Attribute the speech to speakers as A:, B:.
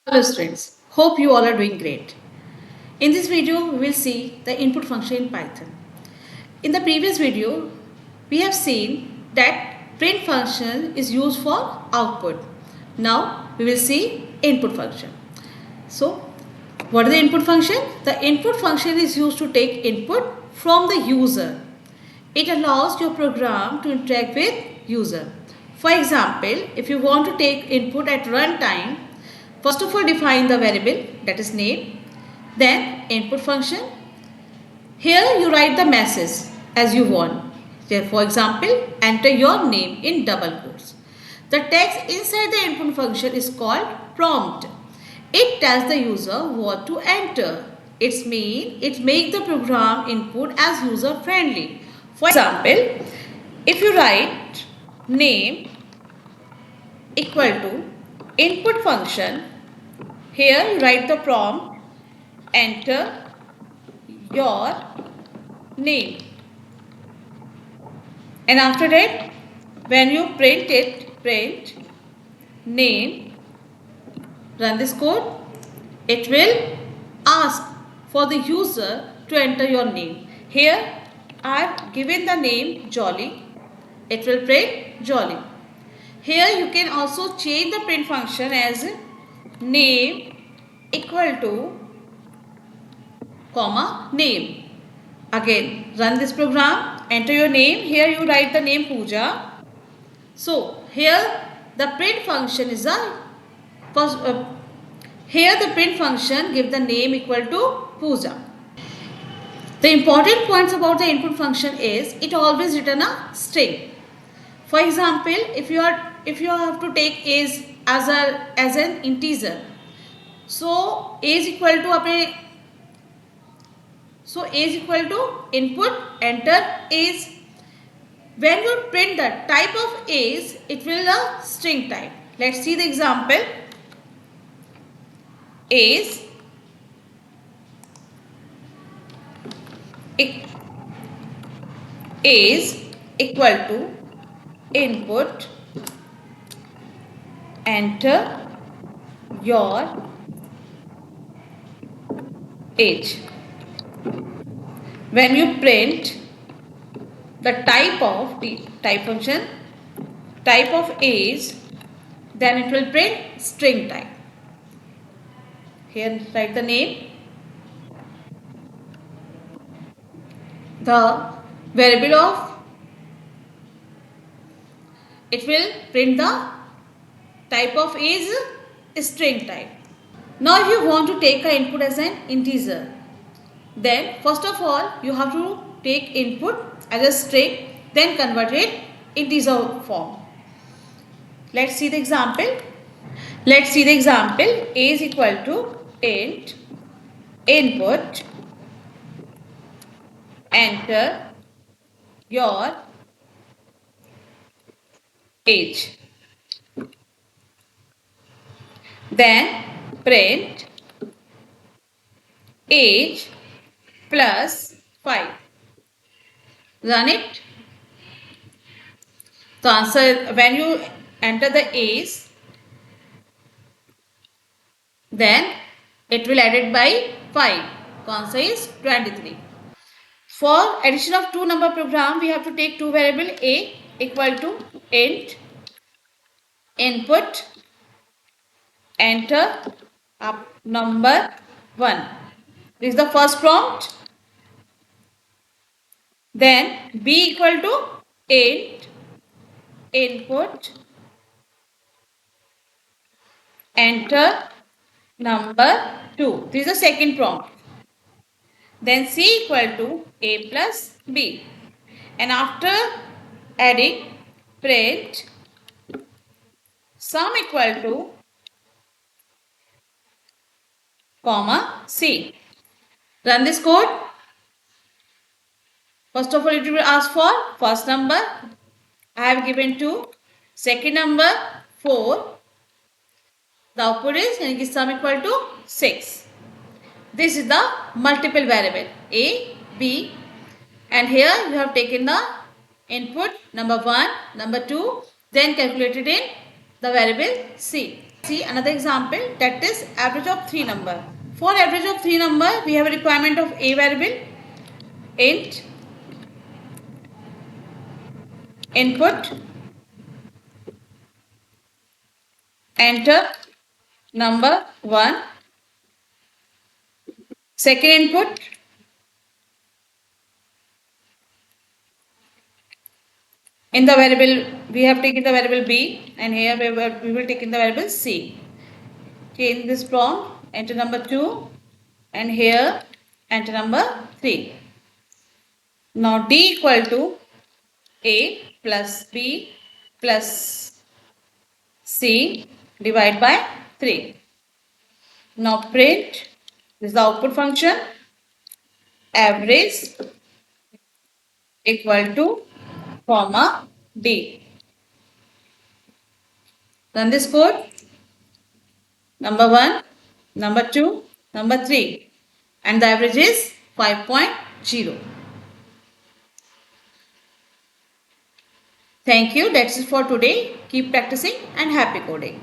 A: Hello students, hope you all are doing great. In this video, we will see the input function in Python. In the previous video, we have seen that print function is used for output. Now, we will see input function. So, what is the input function? The input function is used to take input from the user. It allows your program to interact with user. For example, if you want to take input at runtime, first of all define the variable, that is name, then input function. Here you write the message as you want. For example, enter your name in double quotes. The text inside the input function is called prompt. It tells the user what to enter. It makes the program input as user friendly. For example, if you write name equal to input function, here you write the prompt, enter your name, and after that when you print name, run this code, it will ask for the user to enter your name. Here I have given the name Jolly, it will print Jolly. Here you can also change the print function as name equal to comma name. Again run this program, enter your name, here you write the name Pooja. So here the print function is here the print function give the name equal to Pooja. The important points about the input function is it always return a string. For example, if you have to take age as an integer, so age equal to input enter age. When you print the type of age, it will a string type. Let's see the example. Age equal to input enter your age. When you print the type of age, then it will print string type. Here write the name, the variable of, it will print the type of age string type. Now if you want to take an input as an integer, then first of all you have to take input as a string, then convert it integer form. Let's see the example. A is equal to int input enter your age. Then print age plus 5. Run it. The answer, when you enter the age, then it will add it by 5. The answer is 23. For addition of two number program, we have to take two variable a equal to int input enter up number 1. This is the first prompt. Then b equal to int input enter number 2. This is the second prompt. Then c equal to a plus b. And after adding, print sum equal to comma c. Run this code. First of all, it will ask for first number. I have given 2. Second number 4. The output is sum equal to 6. This is the multiple variable a, b, and here you have taken the input number 1, number 2, then calculated in the variable c. See another example, that is average of three number. For average of three number, we have a requirement of a variable, int, input, enter number 1, second input, in the variable we have taken the variable b, and here we will take in the variable c. Okay, in this prompt enter number 2, and here enter number 3. Now d equal to a plus b plus c divided by 3. Now print, this is the output function, average equal to comma d. Run this code. Number 1, number 2, number 3, and the average is 5.0. Thank you. That's it for today. Keep practicing and happy coding.